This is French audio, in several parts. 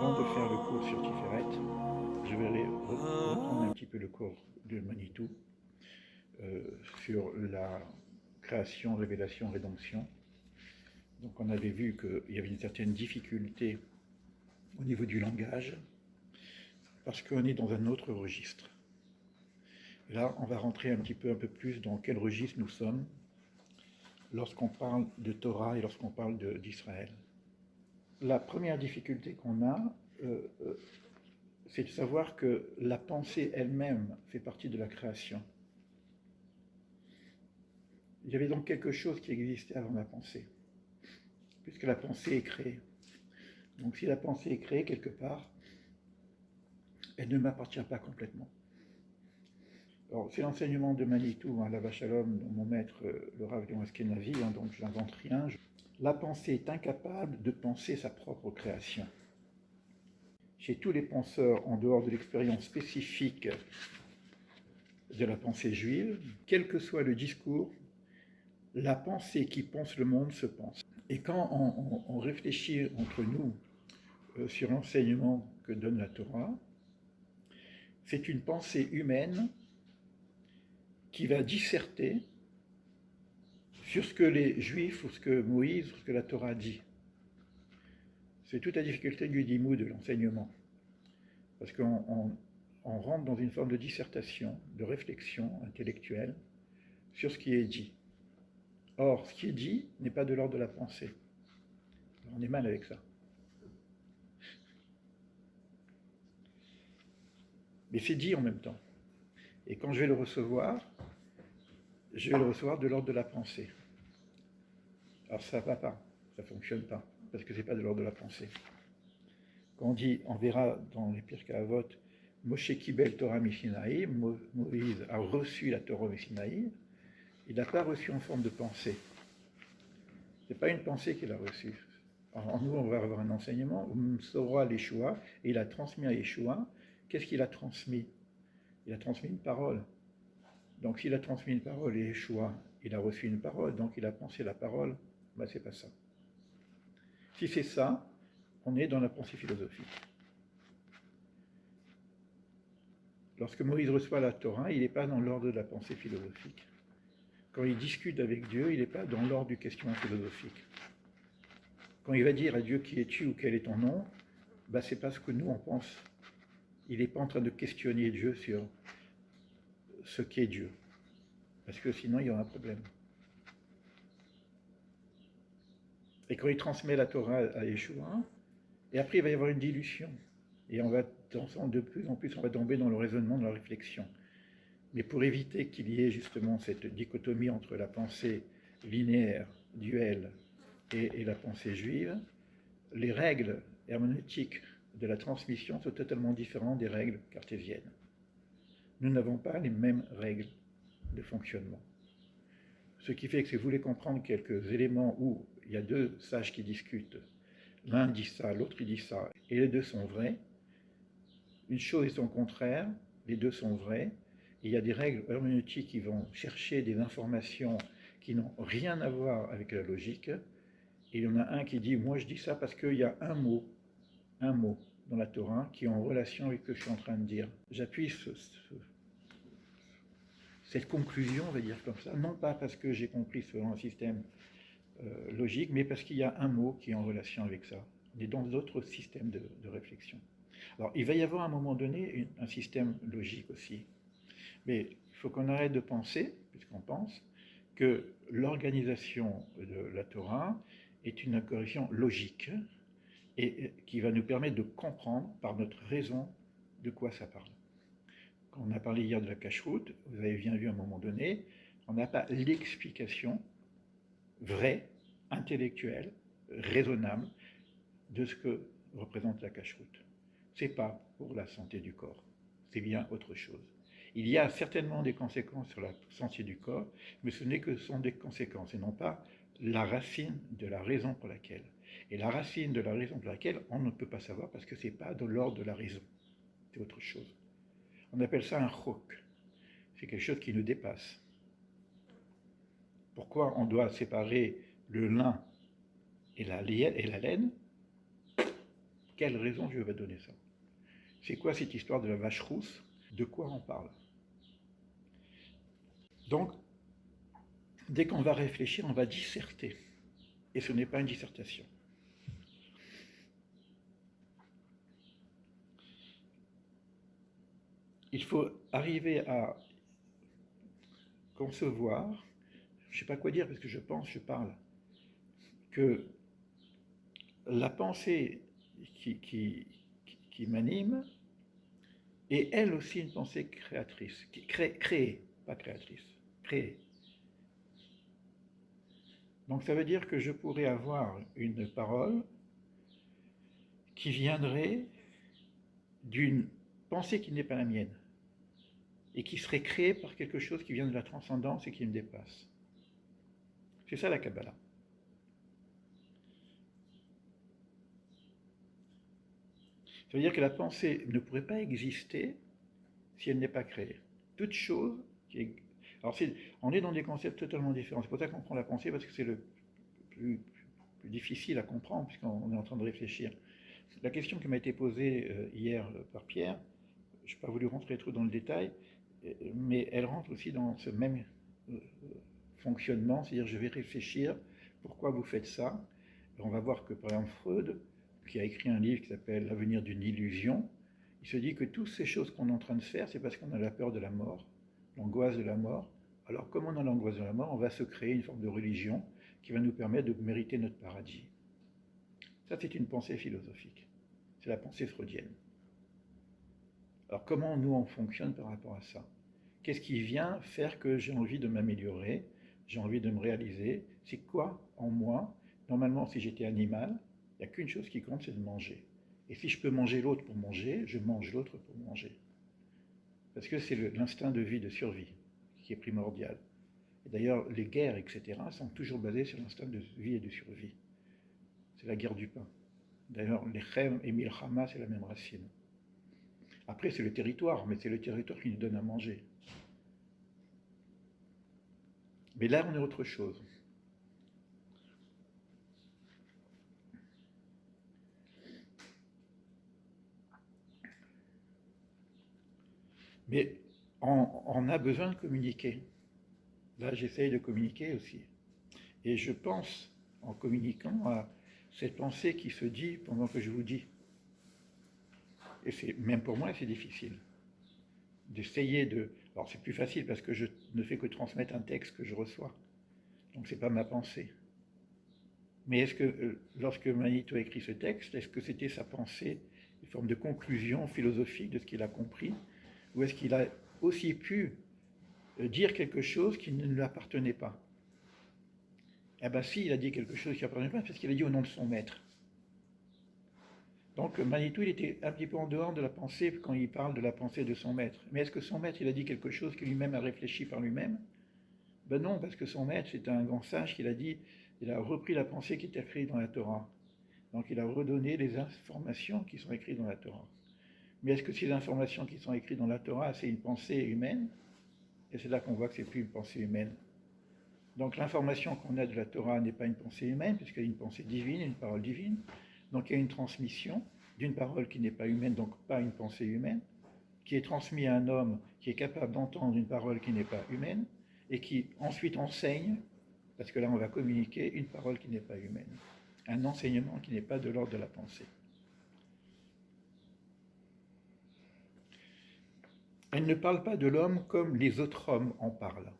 Avant de faire le cours sur Tiferet, je vais reprendre un petit peu le cours de Manitou sur la création, révélation, rédemption. Donc on avait vu qu'il y avait une certaine difficulté au niveau du langage, parce qu'on est dans un autre registre. Et là, on va rentrer un peu plus dans quel registre nous sommes lorsqu'on parle de Torah et lorsqu'on parle d'Israël. La première difficulté qu'on a, c'est de savoir que la pensée elle-même fait partie de la création. Il y avait donc quelque chose qui existait avant la pensée, puisque la pensée est créée. Donc si la pensée est créée quelque part, elle ne m'appartient pas complètement. Alors, c'est l'enseignement de Manitou, Alav Shalom, dont mon maître, le Rav Léon Askenazi, donc je n'invente rien. La pensée est incapable de penser sa propre création. Chez tous les penseurs, en dehors de l'expérience spécifique de la pensée juive, quel que soit le discours, la pensée qui pense le monde se pense. Et quand on réfléchit entre nous sur l'enseignement que donne la Torah, c'est une pensée humaine qui va disserter sur ce que les Juifs, ou ce que Moïse, ou ce que la Torah dit. C'est toute la difficulté du dimou, de l'enseignement. Parce qu'on rentre dans une forme de dissertation, de réflexion intellectuelle sur ce qui est dit. Or, ce qui est dit n'est pas de l'ordre de la pensée. On est mal avec ça. Mais c'est dit en même temps. Et quand je vais le recevoir de l'ordre de la pensée. Alors ça ne va pas, ça ne fonctionne pas, parce que ce n'est pas de l'ordre de la pensée. Quand on dit, on verra dans les Pirkei Avot, Moshe Kibel Torah Misinaï, Moïse a reçu la Torah Misinaï, il n'a pas reçu en forme de pensée. Ce n'est pas une pensée qu'il a reçue. En nous, on va avoir un enseignement, Msora l'Yeshua, et il a transmis à Yeshua. Qu'est-ce qu'il a transmis? Il a transmis une parole. Donc s'il a transmis une parole et Yeshua, il a reçu une parole, donc il a pensé la parole, ben c'est pas ça. Si c'est ça, on est dans la pensée philosophique. Lorsque Moïse reçoit la Torah, il n'est pas dans l'ordre de la pensée philosophique. Quand il discute avec Dieu, il n'est pas dans l'ordre du questionnement philosophique. Quand il va dire à Dieu qui es-tu ou quel est ton nom, ben c'est pas ce que nous on pense. Il n'est pas en train de questionner Dieu sur ce qu'est Dieu. Parce que sinon il y aura un problème. Et quand il transmet la Torah à Yeshua, et après il va y avoir une dilution. Et on va, de plus en plus, on va tomber dans le raisonnement, dans la réflexion. Mais pour éviter qu'il y ait justement cette dichotomie entre la pensée linéaire, duelle, et la pensée juive, les règles herméneutiques de la transmission sont totalement différentes des règles cartésiennes. Nous n'avons pas les mêmes règles de fonctionnement. Ce qui fait que si vous voulez comprendre quelques éléments où il y a deux sages qui discutent, l'un dit ça, l'autre dit ça, et les deux sont vrais, une chose est son contraire, les deux sont vrais, et il y a des règles herméneutiques qui vont chercher des informations qui n'ont rien à voir avec la logique, et il y en a un qui dit, moi je dis ça parce qu'il y a un mot dans la Torah qui est en relation avec ce que je suis en train de dire. J'appuie cette conclusion, on va dire comme ça, non pas parce que j'ai compris selon un système logique, mais parce qu'il y a un mot qui est en relation avec ça. On est dans d'autres systèmes de réflexion. Alors, il va y avoir à un moment donné un système logique aussi. Mais il faut qu'on arrête de penser, puisqu'on pense, que l'organisation de la Torah est une organisation logique et qui va nous permettre de comprendre par notre raison de quoi ça parle. Quand on a parlé hier de la cacheroute, vous avez bien vu à un moment donné, on n'a pas l'explication vraie, intellectuelle, raisonnable de ce que représente la cacheroute. Ce n'est pas pour la santé du corps, c'est bien autre chose. Il y a certainement des conséquences sur la santé du corps, mais ce n'est que sont des conséquences et non pas la racine de la raison pour laquelle. Et la racine de la raison pour laquelle on ne peut pas savoir parce que ce n'est pas de l'ordre de la raison, c'est autre chose. On appelle ça un chok, c'est quelque chose qui nous dépasse. Pourquoi on doit séparer le lin et la laine? quelle raison je vais donner ça? C'est quoi cette histoire de la vache rousse? De quoi on parle? Donc, dès qu'on va réfléchir, on va disserter. Et ce n'est pas une dissertation. Il faut arriver à concevoir, je ne sais pas quoi dire parce que je pense, je parle, que la pensée qui m'anime est elle aussi une pensée créatrice, créée, pas créatrice, créée. Donc ça veut dire que je pourrais avoir une parole qui viendrait d'une pensée qui n'est pas la mienne et qui serait créée par quelque chose qui vient de la transcendance et qui me dépasse. C'est ça la Kabbalah. Ça veut dire que la pensée ne pourrait pas exister si elle n'est pas créée. Toute chose qui est... Alors on est dans des concepts totalement différents. C'est pour ça qu'on prend la pensée, parce que c'est le plus difficile à comprendre, puisqu'on est en train de réfléchir. La question qui m'a été posée hier par Pierre, je n'ai pas voulu rentrer trop dans le détail, mais elle rentre aussi dans ce même fonctionnement, c'est-à-dire je vais réfléchir, pourquoi vous faites ça? Et on va voir que par exemple Freud, qui a écrit un livre qui s'appelle L'avenir d'une illusion, il se dit que toutes ces choses qu'on est en train de faire, c'est parce qu'on a la peur de la mort, l'angoisse de la mort. Alors comme on a l'angoisse de la mort, on va se créer une forme de religion qui va nous permettre de mériter notre paradis. Ça, c'est une pensée philosophique. C'est la pensée freudienne. Alors comment nous on fonctionne par rapport à ça? Qu'est-ce qui vient faire que j'ai envie de m'améliorer, j'ai envie de me réaliser? C'est quoi en moi? Normalement, si j'étais animal, il n'y a qu'une chose qui compte, c'est de manger. Et si je peux manger l'autre pour manger, je mange l'autre pour manger. Parce que c'est l'instinct de vie, de survie, qui est primordial. Et d'ailleurs, les guerres, etc., sont toujours basées sur l'instinct de vie et de survie. C'est la guerre du pain. D'ailleurs, lechem et milchama, c'est la même racine. Après, c'est le territoire, mais c'est le territoire qui nous donne à manger. Mais là, on est autre chose. Mais on a besoin de communiquer. Là, j'essaye de communiquer aussi. Et je pense, en communiquant, à cette pensée qui se dit pendant que je vous dis. Et même pour moi, c'est difficile. D'essayer de... Alors, c'est plus facile parce que je ne fais que transmettre un texte que je reçois. Donc, ce n'est pas ma pensée. Mais est-ce que, lorsque Manito a écrit ce texte, est-ce que c'était sa pensée, une forme de conclusion philosophique de ce qu'il a compris? Ou est-ce qu'il a aussi pu dire quelque chose qui ne lui appartenait pas? Eh bien si, il a dit quelque chose qui ne lui appartenait pas, parce qu'il a dit au nom de son maître. Donc Manitou, il était un petit peu en dehors de la pensée quand il parle de la pensée de son maître. Mais est-ce que son maître, il a dit quelque chose qui lui-même a réfléchi par lui-même? Ben non, parce que son maître, c'est un grand sage qui a dit, il a repris la pensée qui était écrite dans la Torah. Donc il a redonné les informations qui sont écrites dans la Torah. Mais est-ce que ces informations qui sont écrites dans la Torah, c'est une pensée humaine? Et c'est là qu'on voit que c'est plus une pensée humaine. Donc l'information qu'on a de la Torah n'est pas une pensée humaine, puisqu'elle est une pensée divine, une parole divine. Donc il y a une transmission d'une parole qui n'est pas humaine, donc pas une pensée humaine, qui est transmise à un homme qui est capable d'entendre une parole qui n'est pas humaine, et qui ensuite enseigne, parce que là on va communiquer une parole qui n'est pas humaine. Un enseignement qui n'est pas de l'ordre de la pensée. Elle ne parle pas de l'homme comme les autres hommes en parlent.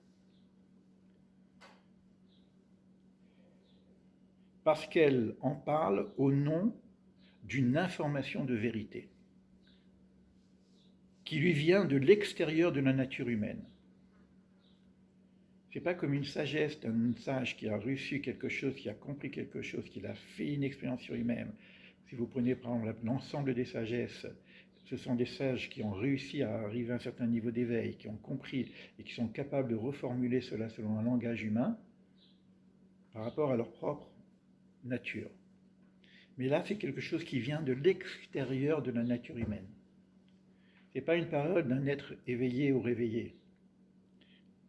Parce qu'elle en parle au nom d'une information de vérité qui lui vient de l'extérieur de la nature humaine. C'est pas comme une sagesse d'un sage qui a reçu quelque chose, qui a compris quelque chose, qui a fait une expérience sur lui-même. Si vous prenez par exemple l'ensemble des sagesses, ce sont des sages qui ont réussi à arriver à un certain niveau d'éveil, qui ont compris et qui sont capables de reformuler cela selon un langage humain par rapport à leur propre nature. Mais là, c'est quelque chose qui vient de l'extérieur de la nature humaine. Ce n'est pas une parole d'un être éveillé ou réveillé.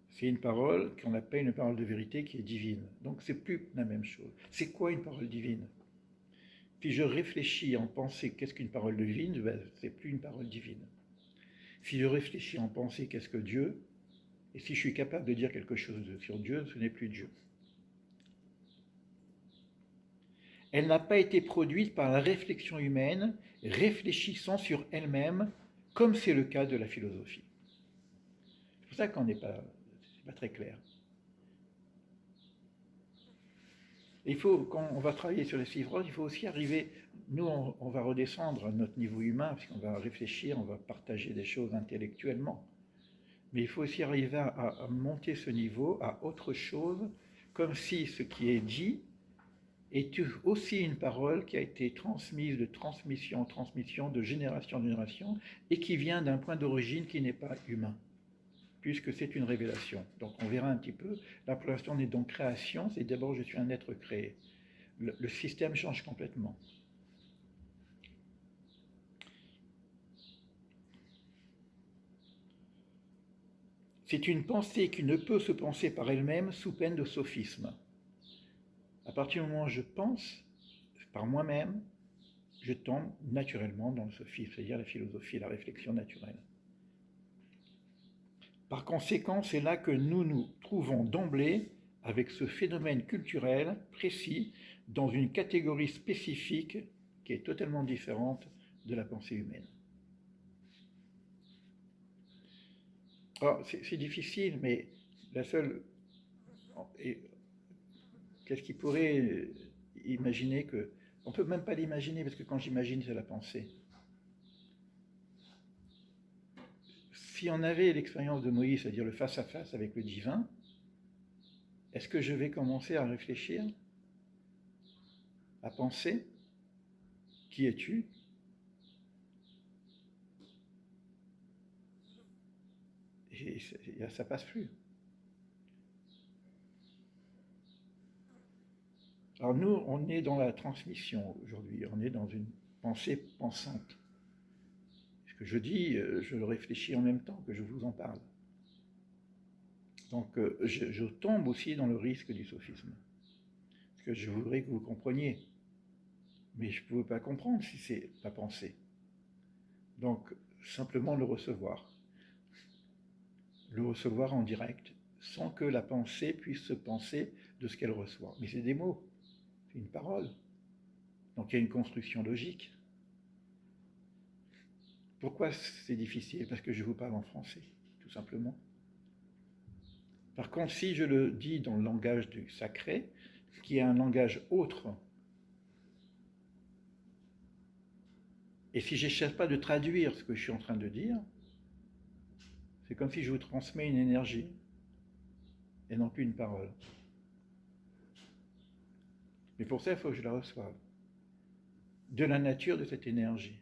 C'est une parole qu'on appelle une parole de vérité qui est divine. Donc c'est plus la même chose. C'est quoi une parole divine? Si je réfléchis en pensée qu'est-ce qu'une parole divine, ben, c'est plus une parole divine. Si je réfléchis en pensée qu'est-ce que Dieu, et si je suis capable de dire quelque chose sur Dieu, ce n'est plus Dieu. Elle n'a pas été produite par la réflexion humaine, réfléchissant sur elle-même, comme c'est le cas de la philosophie. C'est pour ça qu'on n'est pas, c'est pas très clair. Il faut, quand on va travailler sur les fibromes, il faut aussi arriver, nous on va redescendre à notre niveau humain, parce qu'on va réfléchir, on va partager des choses intellectuellement. Mais il faut aussi arriver à monter ce niveau à autre chose, comme si ce qui est dit est aussi une parole qui a été transmise de transmission en transmission, de génération en génération, et qui vient d'un point d'origine qui n'est pas humain, puisque c'est une révélation. Donc on verra un petit peu. Là pour l'instant on est dans création, c'est d'abord je suis un être créé. Le système change complètement. C'est une pensée qui ne peut se penser par elle-même sous peine de sophisme. À partir du moment où je pense par moi-même, je tombe naturellement dans le sophisme, c'est-à-dire la philosophie, la réflexion naturelle. Par conséquent, c'est là que nous nous trouvons d'emblée avec ce phénomène culturel précis dans une catégorie spécifique qui est totalement différente de la pensée humaine. Alors, c'est difficile, mais la seule... Qu'est-ce qui pourrait imaginer que... On ne peut même pas l'imaginer, parce que quand j'imagine, c'est la pensée. Si on avait l'expérience de Moïse, c'est-à-dire le face-à-face avec le divin, est-ce que je vais commencer à réfléchir, à penser? Qui es-tu? Et ça passe plus. Alors nous, on est dans la transmission aujourd'hui, on est dans une pensée pensante. Ce que je dis, je le réfléchis en même temps que je vous en parle. Donc je tombe aussi dans le risque du sophisme. Parce que je voudrais que vous compreniez. Mais je ne pouvais pas comprendre si c'est la pensée. Donc simplement le recevoir. Le recevoir en direct, sans que la pensée puisse se penser de ce qu'elle reçoit. Mais c'est des mots, c'est une parole. Donc il y a une construction logique. Pourquoi c'est difficile? Parce que je vous parle en français, tout simplement. Par contre, si je le dis dans le langage du sacré, qui est un langage autre, et si je n'essaie pas de traduire ce que je suis en train de dire, c'est comme si je vous transmets une énergie, et non plus une parole. Mais pour ça, il faut que je la reçoive. De la nature de cette énergie.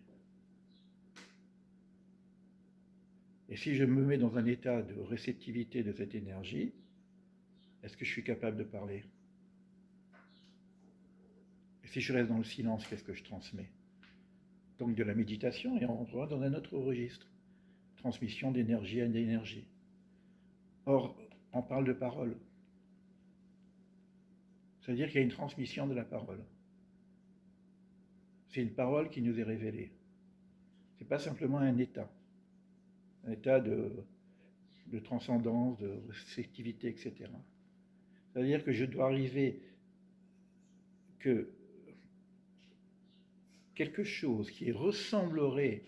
Et si je me mets dans un état de réceptivité de cette énergie, est-ce que je suis capable de parler? Et si je reste dans le silence, qu'est-ce que je transmets? Donc de la méditation, et on rentrera dans un autre registre. Transmission d'énergie à d'énergie. Or, on parle de parole. C'est-à-dire qu'il y a une transmission de la parole. C'est une parole qui nous est révélée. Ce n'est pas simplement un état de transcendance, de réceptivité, etc. C'est-à-dire que je dois arriver que quelque chose qui ressemblerait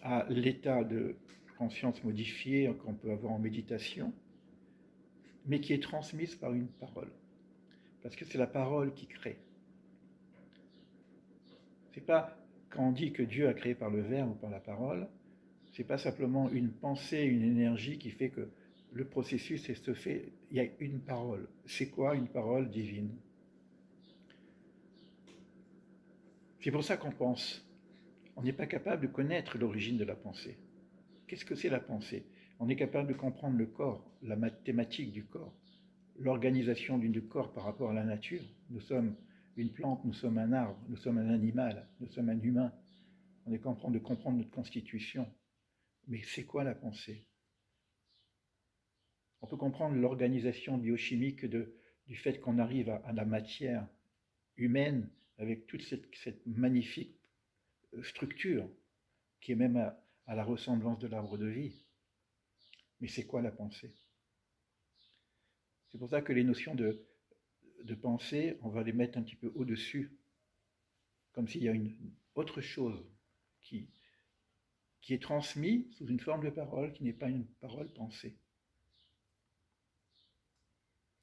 à l'état de conscience modifiée qu'on peut avoir en méditation, mais qui est transmise par une parole. Parce que c'est la parole qui crée. C'est pas quand on dit que Dieu a créé par le verbe ou par la parole, c'est pas simplement une pensée, une énergie qui fait que le processus se fait. Il y a une parole. C'est quoi une parole divine? C'est pour ça qu'on pense. On n'est pas capable de connaître l'origine de la pensée. Qu'est-ce que c'est la pensée? On est capable de comprendre le corps, la mathématique du corps, l'organisation du corps par rapport à la nature. Nous sommes une plante, nous sommes un arbre, nous sommes un animal, nous sommes un humain. On est capable de comprendre notre constitution. Mais c'est quoi la pensée? On peut comprendre l'organisation biochimique du fait qu'on arrive à la matière humaine avec toute cette magnifique structure qui est même à la ressemblance de l'arbre de vie. Mais c'est quoi la pensée? C'est pour ça que les notions de pensée, on va les mettre un petit peu au-dessus, comme s'il y a une autre chose qui est transmise sous une forme de parole qui n'est pas une parole pensée.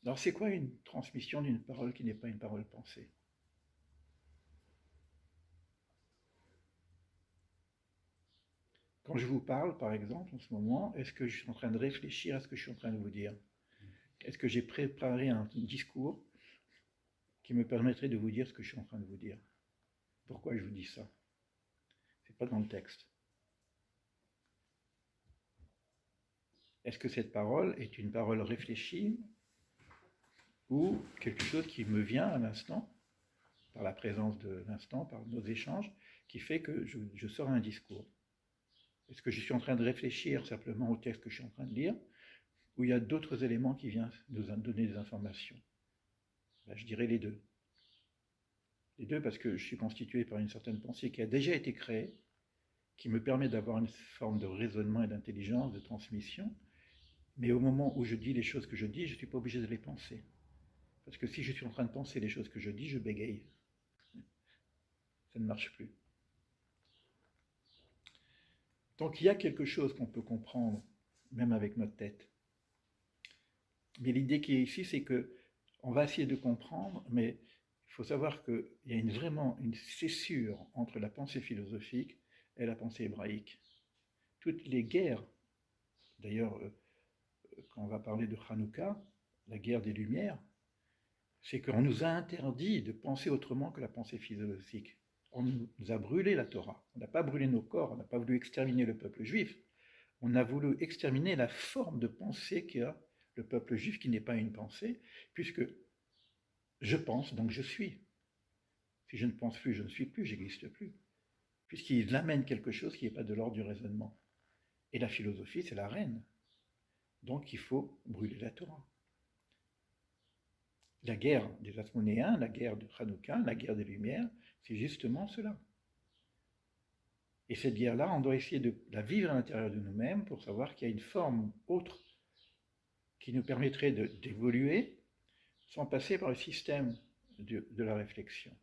Alors c'est quoi une transmission d'une parole qui n'est pas une parole pensée? Quand je vous parle, par exemple, en ce moment, est-ce que je suis en train de réfléchir à ce que je suis en train de vous dire? Est-ce que j'ai préparé un discours qui me permettrait de vous dire ce que je suis en train de vous dire? Pourquoi je vous dis ça? C'est pas dans le texte. Est-ce que cette parole est une parole réfléchie ou quelque chose qui me vient à l'instant, par la présence de l'instant, par nos échanges, qui fait que je sors un discours? Est-ce que je suis en train de réfléchir simplement au texte que je suis en train de lire, ou il y a d'autres éléments qui viennent nous donner des informations? Ben, je dirais les deux. Les deux parce que je suis constitué par une certaine pensée qui a déjà été créée, qui me permet d'avoir une forme de raisonnement et d'intelligence, de transmission, mais au moment où je dis les choses que je dis, je ne suis pas obligé de les penser. Parce que si je suis en train de penser les choses que je dis, je bégaye. Ça ne marche plus. Donc il y a quelque chose qu'on peut comprendre, même avec notre tête. Mais l'idée qui est ici, c'est que on va essayer de comprendre, mais il faut savoir qu'il y a vraiment une césure entre la pensée philosophique et la pensée hébraïque. Toutes les guerres, d'ailleurs, quand on va parler de Hanouka, la guerre des Lumières, c'est qu'on nous a interdit de penser autrement que la pensée philosophique. On nous a brûlé la Torah. On n'a pas brûlé nos corps, on n'a pas voulu exterminer le peuple juif. On a voulu exterminer la forme de pensée qu'a le peuple juif, qui n'est pas une pensée, puisque je pense, donc je suis. Si je ne pense plus, je ne suis plus, j'existe plus. Puisqu'il amène quelque chose qui n'est pas de l'ordre du raisonnement. Et la philosophie, c'est la reine. Donc il faut brûler la Torah. La guerre des Asmonéens, la guerre de Hanouka, la guerre des Lumières, c'est justement cela. Et cette guerre-là, on doit essayer de la vivre à l'intérieur de nous-mêmes pour savoir qu'il y a une forme autre qui nous permettrait d'évoluer sans passer par le système de la réflexion.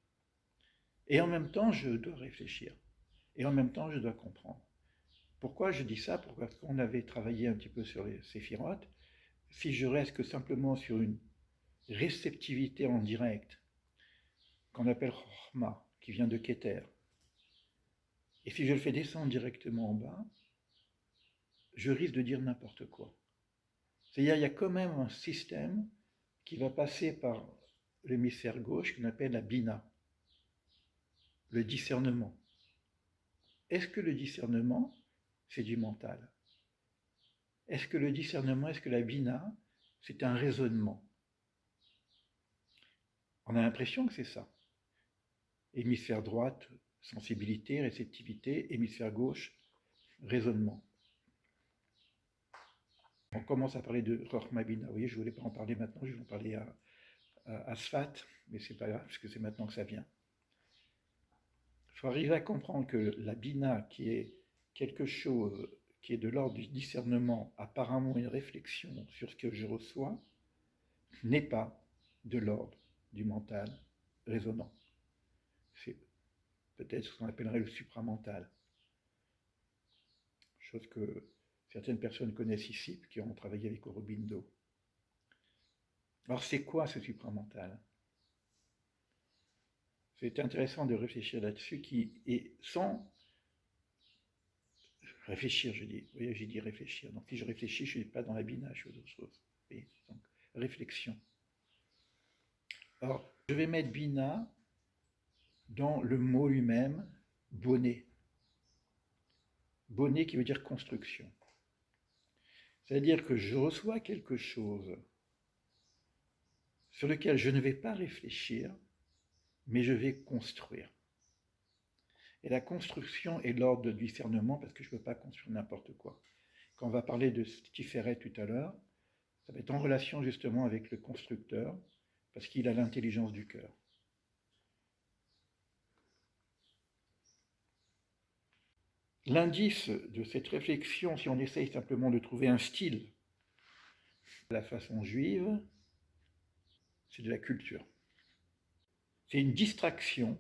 Et en même temps, je dois réfléchir. Et en même temps, je dois comprendre. Pourquoi je dis ça? Parce qu'on avait travaillé un petit peu sur les séphirotes. Si je reste que simplement sur une réceptivité en direct, qu'on appelle Chorma, qui vient de Keter, et si je le fais descendre directement en bas, je risque de dire n'importe quoi. C'est-à-dire il y a quand même un système qui va passer par l'hémisphère gauche qu'on appelle la bina, le discernement. Est-ce que le discernement, c'est du mental? Est-ce que le discernement, est-ce que la bina, c'est un raisonnement? On a l'impression que c'est ça. Hémisphère droite, sensibilité, réceptivité, hémisphère gauche, raisonnement. On commence à parler de Chochma Bina. Vous voyez, je ne voulais pas en parler maintenant, je vais en parler à Sfat, mais c'est pas grave, parce que c'est maintenant que ça vient. Il faut arriver à comprendre que la Bina, qui est quelque chose qui est de l'ordre du discernement, apparemment une réflexion sur ce que je reçois, n'est pas de l'ordre du mental raisonnant. C'est peut-être ce qu'on appellerait le supramental. Chose que certaines personnes connaissent ici, qui ont travaillé avec Aurobindo. Alors c'est quoi ce supramental? C'est intéressant de réfléchir là-dessus, qui est sans réfléchir, je dis. Vous voyez, j'ai dit réfléchir. Donc si je réfléchis, je ne suis pas dans la bina, je suis autre chose. Donc réflexion. Alors, je vais mettre bina dans le mot lui-même, bonnet. Bonnet qui veut dire construction. C'est-à-dire que je reçois quelque chose sur lequel je ne vais pas réfléchir, mais je vais construire. Et la construction est l'ordre du discernement, parce que je ne peux pas construire n'importe quoi. Quand on va parler de Tiferet tout à l'heure, ça va être en relation justement avec le constructeur, parce qu'il a l'intelligence du cœur. l'indice de cette réflexion, si on essaye simplement de trouver un style, la façon juive, c'est de la culture. C'est une distraction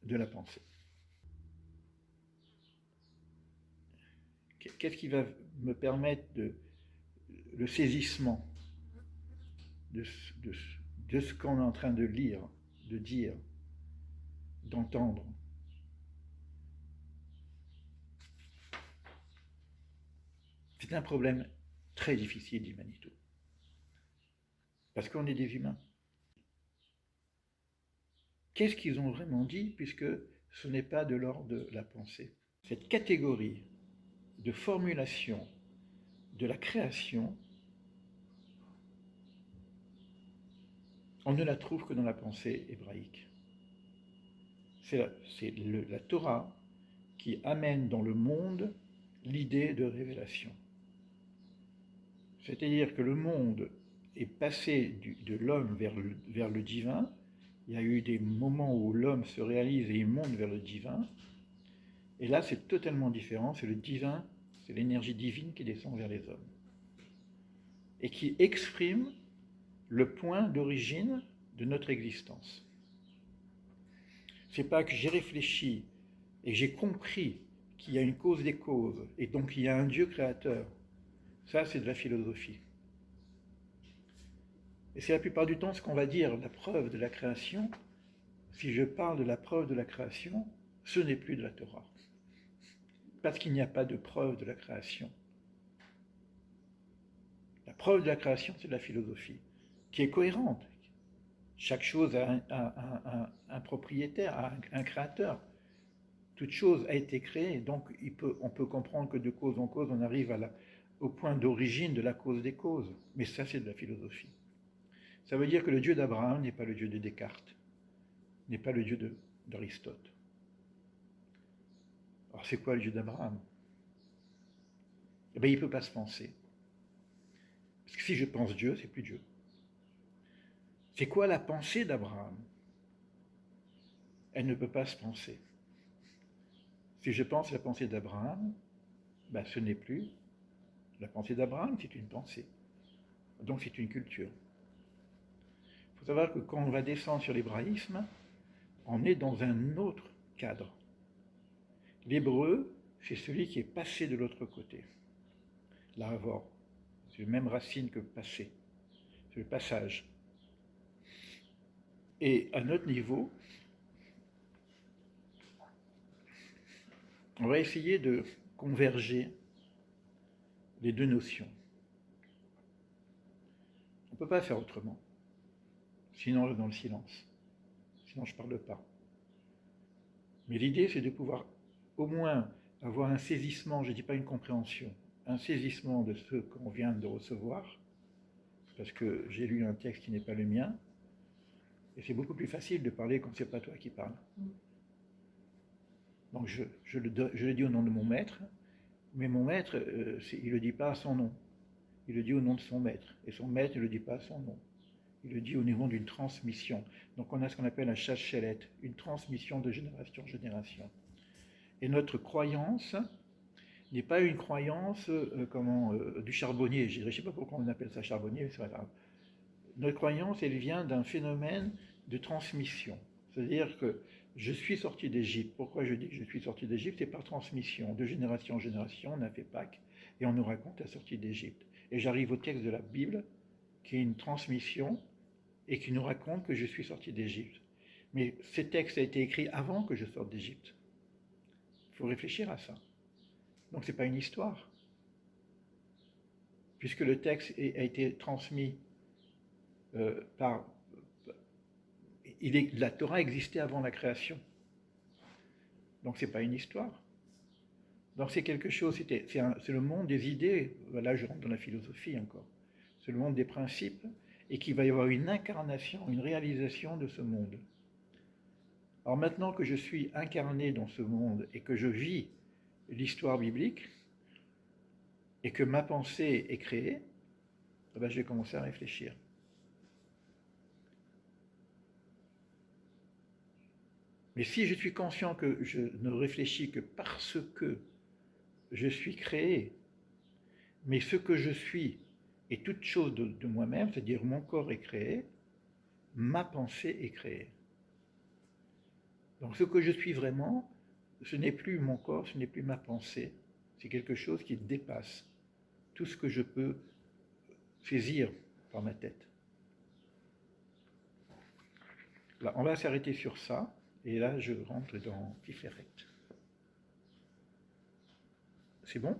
de la pensée. Qu'est-ce qui va me permettre le saisissement de ce qu'on est en train de lire, de dire, d'entendre? C'est un problème très difficile, dit Manitou. Parce qu'on est des humains. Qu'est-ce qu'ils ont vraiment dit, puisque ce n'est pas de l'ordre de la pensée? Cette catégorie de formulation de la création, on ne la trouve que dans la pensée hébraïque. C'est la Torah qui amène dans le monde l'idée de révélation. C'est-à-dire que le monde est passé de l'homme vers le divin. Il y a eu des moments où l'homme se réalise et il monte vers le divin. Et là, c'est totalement différent. C'est le divin, c'est l'énergie divine qui descend vers les hommes. Et qui exprime le point d'origine de notre existence. C'est pas que j'ai réfléchi et que j'ai compris qu'il y a une cause des causes, et donc il y a un Dieu créateur. Ça, c'est de la philosophie. Et c'est la plupart du temps ce qu'on va dire, la preuve de la création. Si je parle de la preuve de la création, ce n'est plus de la Torah. Parce qu'il n'y a pas de preuve de la création. La preuve de la création, c'est de la philosophie, qui est cohérente. Chaque chose a un propriétaire, a un créateur. Toute chose a été créée, donc on peut comprendre que de cause en cause, on arrive au point d'origine de la cause des causes. Mais ça, c'est de la philosophie. Ça veut dire que le Dieu d'Abraham n'est pas le Dieu de Descartes, n'est pas le Dieu d'Aristote. Alors c'est quoi le Dieu d'Abraham? Eh bien, il ne peut pas se penser. Parce que si je pense Dieu, c'est plus Dieu. C'est quoi la pensée d'Abraham? Elle ne peut pas se penser. Si je pense la pensée d'Abraham, ben ce n'est plus la pensée d'Abraham, c'est une pensée. Donc c'est une culture. Il faut savoir que quand on va descendre sur l'hébraïsme, on est dans un autre cadre. L'hébreu, c'est celui qui est passé de l'autre côté. L'avor, c'est la même racine que passer, c'est le passage. Et à notre niveau, on va essayer de converger les deux notions. On ne peut pas faire autrement. Sinon, on est dans le silence. Sinon, je ne parle pas. Mais l'idée, c'est de pouvoir au moins avoir un saisissement, je ne dis pas une compréhension, un saisissement de ce qu'on vient de recevoir, parce que j'ai lu un texte qui n'est pas le mien, et c'est beaucoup plus facile de parler quand ce n'est pas toi qui parles. Donc je le dis au nom de mon maître, mais mon maître, il ne le dit pas à son nom. Il le dit au nom de son maître. Et son maître ne le dit pas à son nom. Il le dit au niveau d'une transmission. Donc on a ce qu'on appelle un chachelet, une transmission de génération en génération. Et notre croyance n'est pas une croyance du charbonnier. Je ne sais pas pourquoi on appelle ça charbonnier, mais c'est pas grave. Notre croyance, elle vient d'un phénomène de transmission. C'est-à-dire que je suis sorti d'Égypte. Pourquoi je dis que je suis sorti d'Égypte? C'est par transmission. De génération en génération, on a fait Pâques et on nous raconte la sortie d'Égypte. Et j'arrive au texte de la Bible, qui est une transmission et qui nous raconte que je suis sorti d'Égypte. Mais ce texte a été écrit avant que je sorte d'Égypte. Il faut réfléchir à ça. Donc ce n'est pas une histoire. Puisque le texte a été transmis la Torah existait avant la création. Donc ce n'est pas une histoire. Donc c'est quelque chose, c'est le monde des idées, là je rentre dans la philosophie encore, c'est le monde des principes, et qu'il va y avoir une incarnation, une réalisation de ce monde. Alors maintenant que je suis incarné dans ce monde et que je vis l'histoire biblique, et que ma pensée est créée, ben je vais commencer à réfléchir. Mais si je suis conscient que je ne réfléchis que parce que je suis créé, mais ce que je suis est toute chose de moi-même, c'est-à-dire mon corps est créé, ma pensée est créée. Donc ce que je suis vraiment, ce n'est plus mon corps, ce n'est plus ma pensée, c'est quelque chose qui dépasse tout ce que je peux saisir par ma tête. Là, on va s'arrêter sur ça, et là je rentre dans Tiferet. C'est bon ?